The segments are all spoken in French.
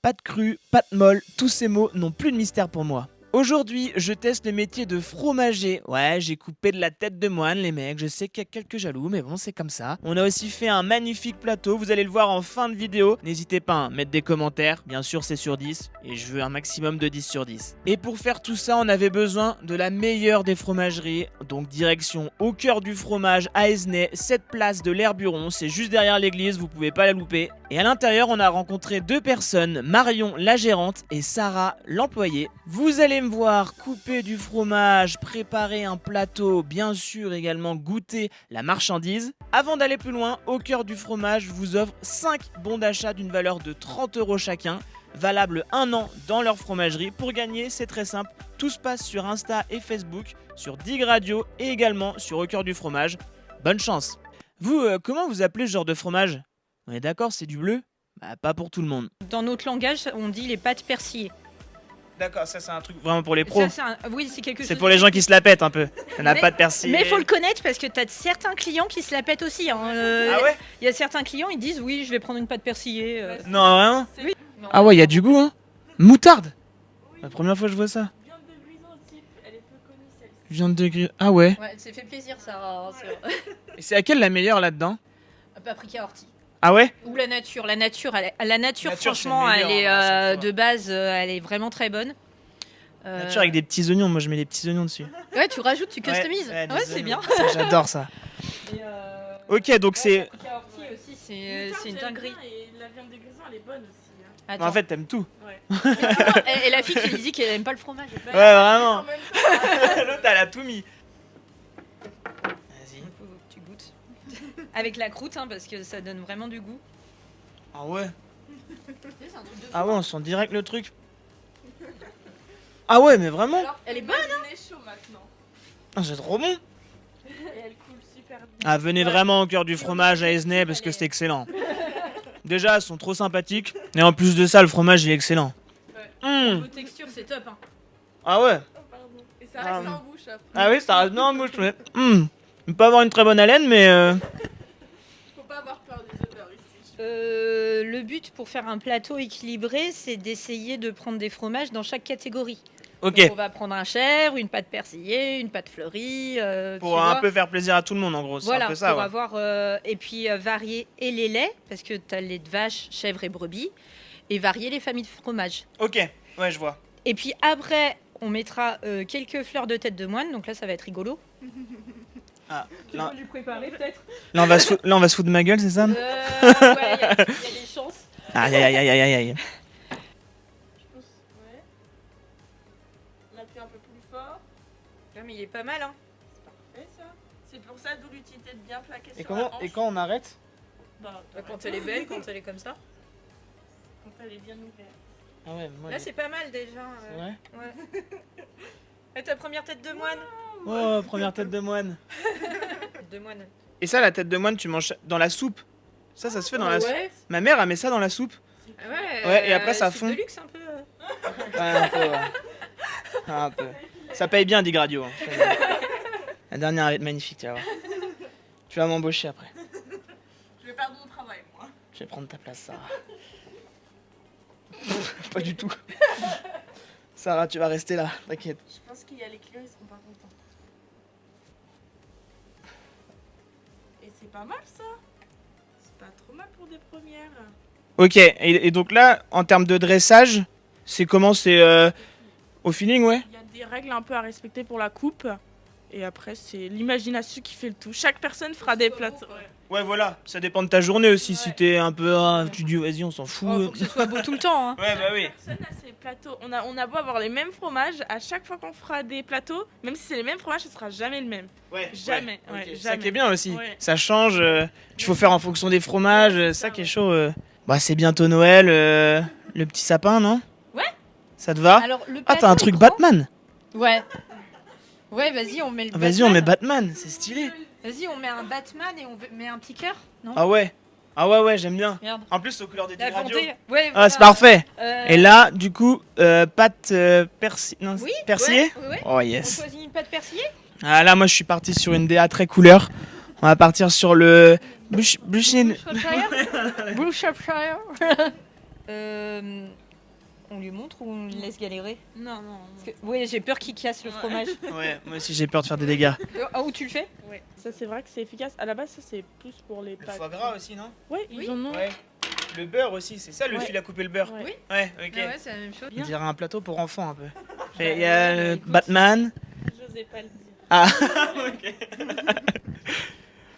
pâte crue, pâte molle, tous ces mots n'ont plus de mystère pour moi. Aujourd'hui, je teste le métier de fromager. Ouais, j'ai coupé de la tête de moine, les mecs. Je sais qu'il y a quelques jaloux, mais bon, c'est comme ça. On a aussi fait un magnifique plateau. Vous allez le voir en fin de vidéo. N'hésitez pas à mettre des commentaires. Bien sûr, c'est sur 10. Et je veux un maximum de 10 sur 10. Et pour faire tout ça, on avait besoin de la meilleure des fromageries. Donc, direction au cœur du fromage à Esnay, 7 place de l'Herburon. C'est juste derrière l'église, vous pouvez pas la louper. Et à l'intérieur, on a rencontré deux personnes, Marion, la gérante, et Sarah, l'employée. Vous allez me voir couper du fromage, préparer un plateau, bien sûr également goûter la marchandise. Avant d'aller plus loin, au cœur du fromage, je vous offre 5 bons d'achat d'une valeur de 30 € chacun, valable 1 an dans leur fromagerie. Pour gagner, c'est très simple, tout se passe sur Insta et Facebook, sur Dig Radio et également sur Au cœur du fromage. Bonne chance. Vous, comment vous appelez ce genre de fromage ? On est d'accord, c'est du bleu ? Bah, pas pour tout le monde. Dans notre langage, on dit les pâtes persillées. D'accord, ça c'est un truc vraiment pour les pros. Oui, c'est quelque chose. C'est pour les gens qui se la pètent un peu. On n'a pas de persillé. Mais il faut le connaître parce que tu as certains clients qui se la pètent aussi. Hein. Ah ouais ? Il y a certains clients, ils disent oui, je vais prendre une pâte persillée. Non, vraiment ? Oui. Ah ouais, il y a du goût, hein. Moutarde. La première fois que je vois ça. Viande de grison aussi, elle est peu connue celle-ci. Viande de grille. Ah ouais. Ouais, ça fait plaisir, Sarah. Et c'est laquelle la meilleure là-dedans ? Paprika ortie. Ah ouais ? Ou la nature. La nature, Nature, franchement, c'est le meilleur, elle est hein, de base, elle est vraiment très bonne. Nature avec des petits oignons. Moi, je mets des petits oignons dessus. Ouais, tu rajoutes, tu customises. Ouais, des Ouais, c'est oignons. bien. Ça, j'adore ça. Ok, donc c'est. Paprika ortie aussi, c'est une dinguerie. Et la viande de grison, elle est bonne aussi. Hein. Attends. En fait, t'aimes tout. Et la fille qui dit qu'elle aime pas le fromage. Ouais, vraiment. En même temps, L'autre, elle a tout mis. Vas-y. Faut que tu goûtes. Avec la croûte, hein, parce que ça donne vraiment du goût. Ah ouais. C'est un truc de Ah ouais, on sent direct le truc. Ah ouais, mais vraiment. alors, Elle est bonne, elle est chaud maintenant. Ah, c'est trop bon. Et elle coule super bien. Ah, venez vraiment au cœur du fromage à Esnay parce que c'est excellent. Déjà, elles sont trop sympathiques. Et en plus de ça, le fromage il est excellent. Mmh. Niveau texture, c'est top. Hein. Ah ouais. Oh, pardon. Et ça reste en bouche après. Ah oui, ça reste bien en bouche. Mais... Il peut avoir une très bonne haleine, mais. Faut pas avoir peur des odeurs ici. Le but pour faire un plateau équilibré, c'est d'essayer de prendre des fromages dans chaque catégorie. Ok. Donc, on va prendre un chèvre, une pâte persillée, une pâte fleurie. Pour un peu faire plaisir à tout le monde, en gros. C'est voilà, un peu ça, pour ouais. avoir et puis varier et les laits parce que tu as lait de vache, chèvre et brebis et varier les familles de fromage. Ok, ouais, je vois. Et puis après, on mettra quelques fleurs de tête de moine, donc là ça va être rigolo. Ah, Tu là, peux lui préparer peut-être là, on va se foutre de ma gueule, c'est ça? Ouais, il y a des chances. Aïe, aïe, aïe, aïe, aïe, aïe. Je pense, ouais. On appuie un peu plus fort. Non, mais il est pas mal, hein. Parfait ça. C'est pour ça d'où l'utilité de bien plaquer Et sur la hanche. quand on arrête? Bah, Quand elle est belle, quand elle est comme ça. quand elle est bien ouverte. Ah ouais, moi. Là c'est pas mal déjà. C'est vrai? Ouais. Et ta première tête de moine. Oh, première tête de moine. Tête de moine. Et ça, la tête de moine, tu manges dans la soupe. Ça se fait dans la soupe. Ouais. Ma mère, elle met ça dans la soupe. Ouais, Ouais, et après, ça c'est fond. de luxe un peu. Ouais, un peu, ouais. Un peu. Ça paye bien, Dig Radio. Hein. La dernière, elle est magnifique, tu vas voir. Tu vas m'embaucher après. Je vais perdre mon travail moi. Je vais prendre ta place, Sarah. Pas du tout. Sarah, tu vas rester là, t'inquiète. Je pense qu'il y a les clients, ils seront pas contents. Et c'est pas mal ça. C'est pas trop mal pour des premières. Ok, et donc là, en termes de dressage, c'est comment? C'est au feeling, ouais? Il y a des règles un peu à respecter pour la coupe. Et après, c'est l'imagination qui fait le tout. Chaque personne fera des plateaux. Ouais, voilà, ça dépend de ta journée aussi. Si Ouais. t'es un peu. Tu dis, vas-y, on s'en fout. Oh, faut que ce soit beau tout le temps. Hein. Ouais, bah oui. Personne a ses plateaux. On a beau avoir les mêmes fromages, à chaque fois qu'on fera des plateaux, même si c'est les mêmes fromages, ce sera jamais le même. Ouais, Jamais, ok. ouais, C'est ça jamais. qui est bien aussi. Ouais. Ça change. Il faut faire en fonction des fromages. Ouais, c'est ça ça, qui est ouais. chaud. Bah, c'est bientôt Noël. Le petit sapin, non? Ouais. Ça te va? Alors, le Ah, t'as plateau un est truc grand. Batman? Ouais. Ouais, vas-y, on met le Ah, vas-y, on met Batman. Batman, c'est stylé. Vas-y, on met un Batman et on met un petit cœur. Non Ah ouais. Ah ouais, j'aime bien. Merde. En plus, c'est aux couleurs des La Dig Radio. fondée. Ouais, Ah, voilà. c'est parfait. Euh, Et là, du coup, pâte Oui, persillée. ouais. Oh On yes. choisit une pâte persillée. Ah là, moi, je suis parti sur une DA très couleur. On va partir sur le Bushine. Worcestershire. Worcestershire. On lui montre ou on le laisse galérer? Non, non. Oui, j'ai peur qu'il casse le fromage. Ouais, moi aussi j'ai peur de faire des dégâts. Ah, où tu le fais? Ouais. Ça, c'est vrai que c'est efficace. À la base, ça, c'est plus pour les Le pâtes. foie gras aussi, non? Ouais, Oui. ils en ont. Ouais. Le beurre aussi, c'est ça le Ouais. fil à couper le beurre? Ouais. Oui. Ouais, ok. Ah ouais, c'est la même chose. On dirait un plateau pour enfants un peu. Il Ouais, y a bah, écoute. Batman. J'osais pas le dire. Ah, ok.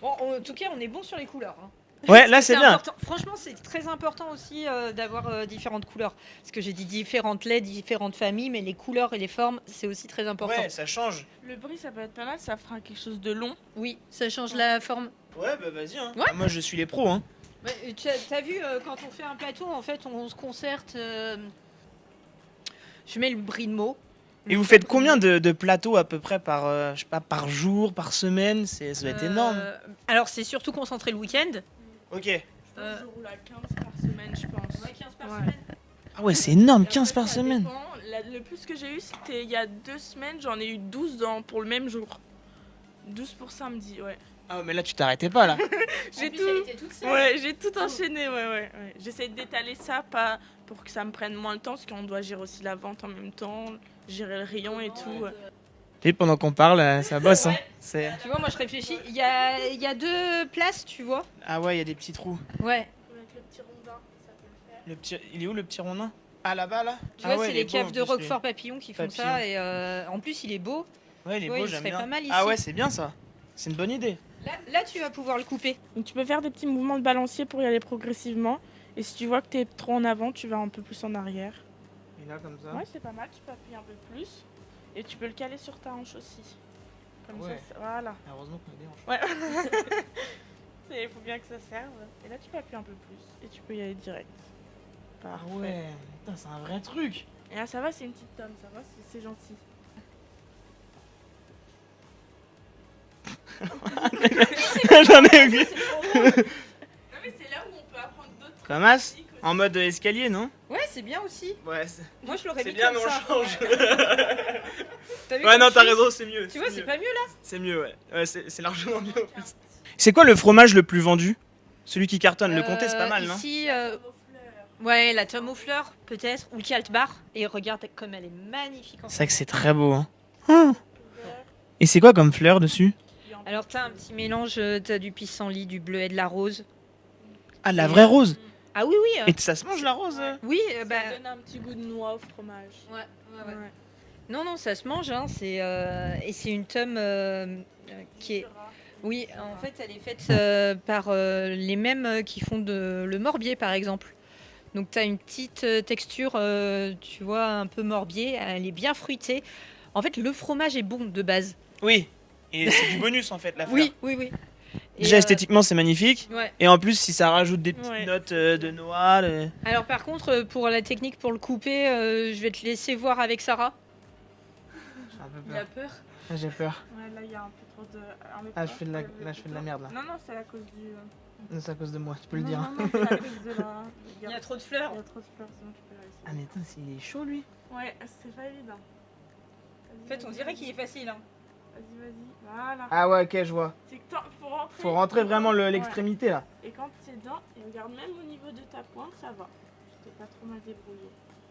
Bon, en tout cas, on est bon sur les couleurs. Hein. Ouais, là c'est bien. important. Franchement, c'est très important aussi d'avoir différentes couleurs. Parce que j'ai dit différentes laits, différentes familles, mais les couleurs et les formes, c'est aussi très important. Ouais, ça change. Le brie, ça peut être pas mal. Ça fera quelque chose de long. Oui, ça change la forme. Ouais, bah vas-y. Hein. Ouais. Ah, moi je suis les pros. Hein. Ouais, t'as vu, quand on fait un plateau, en fait, on se concerte. Je mets le brie de mots. Et vous faites combien de plateaux à peu près par, je sais pas, par jour, par semaine? Ça doit être énorme. Alors, c'est surtout concentré le week-end. Ok. Je roule à 15 par semaine, je pense. 15 par Ouais. semaine. Ah ouais, c'est énorme, Et en 15 fait, par ça semaine. dépend. Le plus que j'ai eu, c'était il y a 2 semaines. J'en ai eu 12 pour le même jour. 12 pour samedi, ouais. Ah mais là tu t'arrêtais pas là. J'ai tout. Elle était toute seule. Ouais, j'ai tout enchaîné, ouais. J'essaie d'étaler ça, pas pour que ça me prenne moins de temps, parce qu'on doit gérer aussi la vente en même temps, gérer le rayon et tout. Et pendant qu'on parle, ça bosse. Hein. Ouais. C'est... Tu vois, moi, je réfléchis. Il y a 2 places, tu vois. Ah ouais, il y a des petits trous. Ouais. Avec le petit rondin, ça peut le faire. Il est où le petit rondin? Ah là-bas là. Tu Ah vois, ouais, c'est il est les beau, caves en de plus, lui. Roquefort Papillon qui font Papillon. ça. Et en plus, il est beau. Ouais, il est Tu vois, beau, il j'aime serait bien. pas mal Ah ici. ouais, c'est bien ça. C'est une bonne idée. Là, tu vas pouvoir le couper. Donc tu peux faire des petits mouvements de balancier pour y aller progressivement. Et si tu vois que tu es trop en avant, tu vas un peu plus en arrière. Et là comme ça. Ouais, c'est pas mal, tu peux appuyer un peu plus. Et tu peux le caler sur ta hanche aussi. Comme Ouais. ça, voilà. Heureusement qu'on a des hanches. Ouais. Il faut bien que ça serve. Et là, tu peux appuyer un peu plus. Et tu peux y aller direct. Ah Parfait. ouais, putain, c'est un vrai truc. Et là, ça va, c'est une petite tome, ça va, c'est gentil. J'en ai oublié. Non, mais c'est là où on peut apprendre d'autres Comme as trucs aussi. en mode escalier, non? Ouais, c'est bien aussi. Ouais, Moi, je l'aurais c'est mis bien, comme mais ça. on change. T'as vu Ouais, comme non, je t'as fais raison, c'est mieux. Tu vois, c'est pas mieux là. C'est mieux, ouais. Ouais, c'est largement mieux en plus. C'est quoi le fromage le plus vendu? Celui qui cartonne, le comté, c'est pas mal, non? Ici, Aux fleurs. ouais, la tome aux fleurs, peut-être, ou le Kaltbar. Et regarde comme elle est magnifique. C'est vrai que c'est très beau, hein. Ah. Et c'est quoi comme fleur dessus? Alors, t'as un petit mélange, t'as du pissenlit, du bleuet, de la rose. Ah, de la vraie rose. Ah oui, oui. Et ça se mange la rose? Oui, Ça bah. donne un petit goût de noix au fromage. Ouais, Ouais. Non, non, ça se mange, hein. Et c'est une tome qui est. Oui, en fait, elle est faite par les mêmes qui font le morbier, par exemple. Donc, tu as une petite texture, tu vois, un peu morbier. Elle est bien fruitée. En fait, le fromage est bon de base. Oui. Et c'est du bonus en fait, la fleur. Oui, oui, oui. Et, Déjà esthétiquement, c'est magnifique. Ouais. Et en plus, si ça rajoute des petites Ouais. notes de noix. Alors, par contre, pour la technique pour le couper, je vais te laisser voir avec Sarah. J'ai un peu Il a peur. J'ai peur. Ouais, là, il y a un peu trop de. Ah, je fais de la merde là. Non, non, c'est à cause du. C'est à cause de moi, tu peux le Non, dire. non, non, c'est à cause de la. Il y a trop de fleurs. Il y a trop de fleurs, sinon tu peux la laisser. Ah, mais putain, il est chaud lui. Ouais, c'est pas évident. En fait, on dirait qu'il est facile. Hein. Vas-y. Voilà. Ah, ouais, ok, je vois. C'est que faut rentrer. Faut rentrer vraiment Ouais. l'extrémité là. Et quand c'est dedans, et regarde, même au niveau de ta pointe, ça va. Je t'ai pas trop mal débrouillé.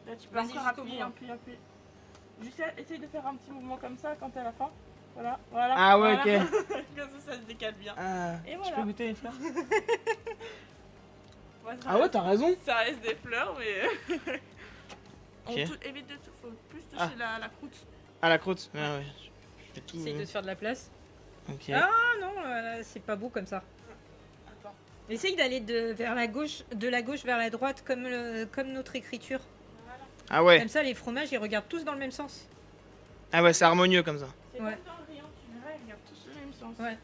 Là, tu peux Vas-y, encore jusqu'au appuyer, bout, hein. appuyer. Juste essaye de faire un petit mouvement comme ça quand t'es à la fin. Voilà. Ah, ouais, voilà. ok. Comme ça se décale bien. Ah, Et tu voilà. peux goûter les fleurs? Ouais, ça Ah, ouais, reste- t'as raison. Ça reste des fleurs, mais. Ok. Évite de tout, faut plus toucher Ah. la croûte. Ah, la croûte. Ouais, ouais. Je fais tout. Essaye de te faire de la place. Ok. Ah non, c'est pas beau comme ça. Attends. Essaye d'aller vers la gauche, de la gauche vers la droite, comme notre écriture. Ah, ouais. Comme ça, les fromages, ils regardent tous dans le même sens. Ah, ouais, c'est harmonieux comme ça. C'est Ouais. même dans le rayon, tu verras, ils regardent tous le même sens. Ouais.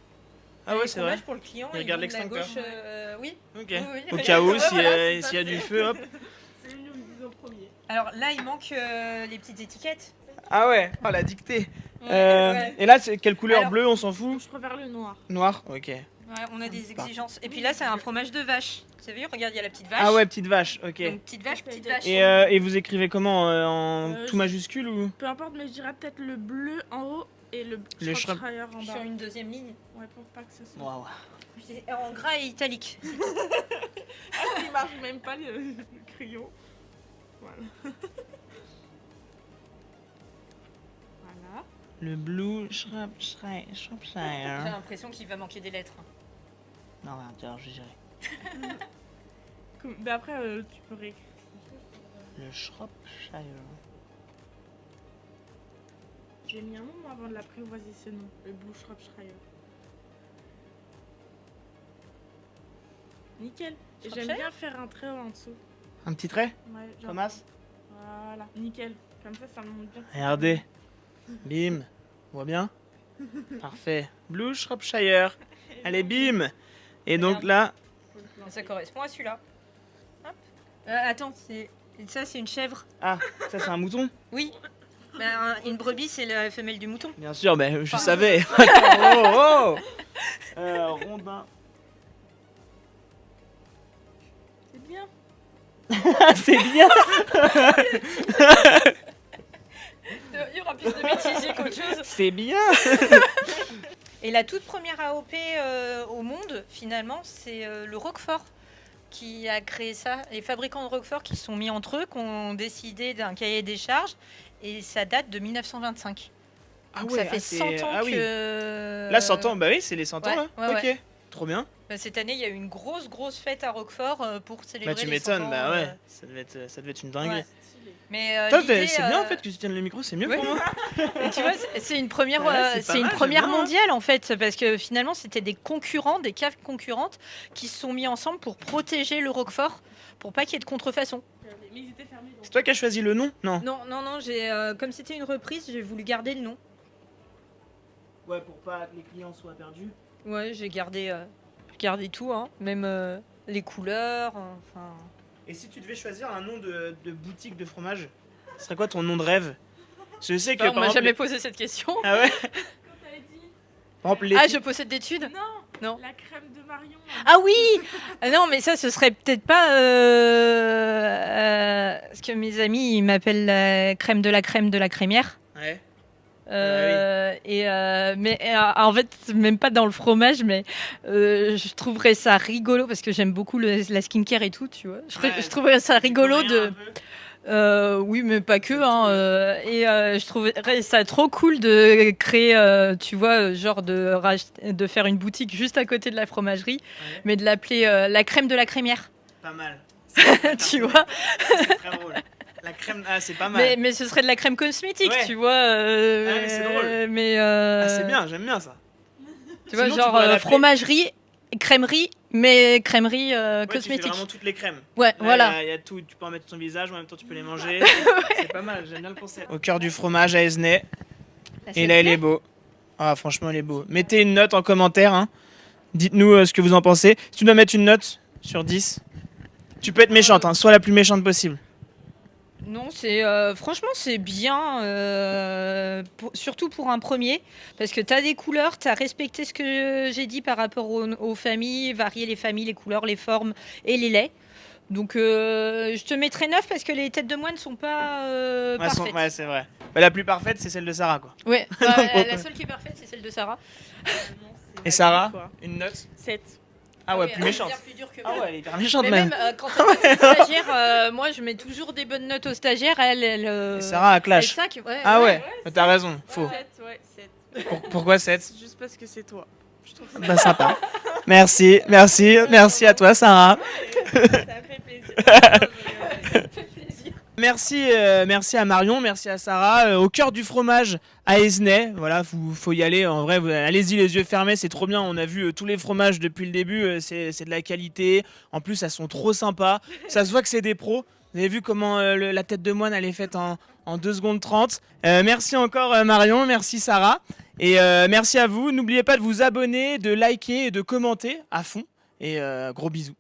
Ah, ouais, Les c'est vrai. fromages, pour le client, Ils ils regardent vont de la l'extincteur. gauche, oui. Ok. Oui, oui. Au cas où, Ouais, s'il voilà, c'est ça, y a du c'est- feu, hop. C'est nous le premier. Alors là, il manque les petites étiquettes. Ah, ouais. Oh, la dictée. Ouais. Et là, c'est quelle couleur? Alors- Bleu, on s'en fout? Je préfère le noir. Noir? Ok. Ouais, on a des exigences. Et puis là, c'est un fromage de vache. Vous savez, regarde, il y a la petite vache. Ah, ouais, petite vache, ok. Donc, petite vache, petite vache. Et vous écrivez comment? En Euh, tout majuscule ou? Peu importe, mais je dirais peut-être le bleu en haut et le Shropshire Shropshire en bas. Sur une deuxième ligne. Ouais, pour pas que ça soit. Waouh. C'est en gras et italique. Il marche même pas le crayon. Voilà. Le Blue Shropshire. J'ai l'impression qu'il va manquer des lettres. Non, attends, je dirais. Mais après, tu peux réécrire. Le Shropshire. J'ai mis un nom moi, avant de l'apprivoiser ce nom. Le Blue Shropshire. Nickel. Et Shropshire j'aime bien faire un trait en dessous. Un petit trait, Ouais, genre, Thomas? voilà, nickel. Comme ça me montre bien. Regardez. Bim. On voit bien? Parfait. Blue Shropshire. Allez, bim. Et donc là, Ça correspond à celui-là. Hop. Attends, ça c'est une chèvre. ah, ça c'est un mouton? Oui. Ben, une brebis c'est la femelle du mouton. Bien sûr, ben je Enfin, savais. Oh, oh. Rondin. C'est bien. C'est bien. Il y aura plus de bêtisier qu'autre chose. C'est bien. Et la toute première AOP au monde, finalement, c'est le Roquefort qui a créé ça. Les fabricants de Roquefort qui se sont mis entre eux, qui ont décidé d'un cahier des charges, et ça date de 1925. Ah Donc ouais, ça fait c'est- 100 ans ah oui. que... Là, 100 ans, bah oui, c'est les 100 ans Ouais, là. ouais, Ok, trop bien. Bah, cette année, il y a eu une grosse fête à Roquefort pour célébrer Bah tu les 100 m'étonnes, ans, bah ouais, ça devait être une dinguerie. ouais. Stylé. Mais Toi, l'idée, c'est bien en fait que tu tiennes le micro, c'est mieux ouais. pour moi. Et tu vois, c'est une première, Ouais, c'est pas c'est une mal, première j'aime bien, hein. mondiale en fait, parce que finalement c'était des concurrents, des caves concurrentes qui se sont mis ensemble pour protéger le Roquefort, pour pas qu'il y ait de contrefaçon. Mais ils étaient fermés. C'est toi qui as choisi le nom? Non. Non, j'ai, comme c'était une reprise, j'ai voulu garder le nom. Ouais, pour pas que les clients soient perdus. Ouais, j'ai gardé tout, hein, même les couleurs, enfin. Et si tu devais choisir un nom de boutique de fromage, ce serait quoi ton nom de rêve? Je sais que Bah, on par m'a exemple, jamais posé cette question. Ah ouais? Quand t'avais dit Par exemple, les... Ah, je possède d'études. non, Non. la crème de Marion. Ah oui. Non, mais ça, ce serait peut-être pas... parce que mes amis, ils m'appellent la crème de la crémière. Ouais. En fait, même pas dans le fromage, mais je trouverais ça rigolo parce que j'aime beaucoup la skincare et tout, tu vois. Je trouverais ça rigolo de... oui, mais pas que. Hein, je trouverais ça trop cool de créer, tu vois, genre de faire une boutique juste à côté de la fromagerie, Ouais. mais de l'appeler la crème de la crémière. Pas mal. Tu vois. C'est très drôle. La crème, ah c'est pas mal. Mais ce serait de la crème cosmétique, Ouais. tu vois. mais c'est drôle. Mais Ah, c'est bien, j'aime bien ça. tu vois, Sinon, tu genre pourrais l'appeler- fromagerie, crèmerie, mais crèmerie Ouais, tu fais cosmétique. vraiment toutes les crèmes. Ouais, Là, voilà. Il y a tout, tu peux en mettre sur ton visage, en même temps tu peux les manger. C'est pas mal, j'aime bien le concept. Au cœur du fromage à Esnay. Et là, il est beau. Ah, franchement, il est beau. Mettez une note en commentaire. Hein. Dites-nous ce que vous en pensez. Si tu dois mettre une note sur 10, tu peux être méchante, hein, sois la plus méchante possible. Non, c'est franchement c'est bien, surtout pour un premier, parce que tu as des couleurs, tu as respecté ce que j'ai dit par rapport aux familles, varier les familles, les couleurs, les formes et les laits. Donc je te mettrai 9 parce que les têtes de moine ne sont pas parfaites. Ouais, c'est vrai. Bah, la plus parfaite, c'est celle de Sarah, quoi. Ouais, la seule qui est parfaite, c'est celle de Sarah. Et Sarah, une note? 7. Ah ouais, Oui, plus elle est méchante. bien plus dure que Ah moi. ouais, elle est hyper méchante Mais même. même quand on passe aux stagiaires, moi je mets toujours des bonnes notes aux stagiaires. Elle Et Sarah a elle clash. sac, ouais, Ah ouais, ouais, t'as raison, faux. 7, ouais, 7. Pourquoi 7? C'est juste parce que c'est toi. Je trouve ça Bah sympa. Merci à toi Sarah. ça fait plaisir. Merci à Marion, merci à Sarah. Au cœur du fromage à Esnay, voilà, faut y aller. En vrai, allez-y les yeux fermés, c'est trop bien. On a vu tous les fromages depuis le début, c'est de la qualité. En plus, elles sont trop sympas. Ça se voit que c'est des pros. Vous avez vu comment la tête de moine elle est faite en 2 secondes 30. Merci encore Marion, merci Sarah. Et merci à vous. N'oubliez pas de vous abonner, de liker et de commenter à fond. Et gros bisous.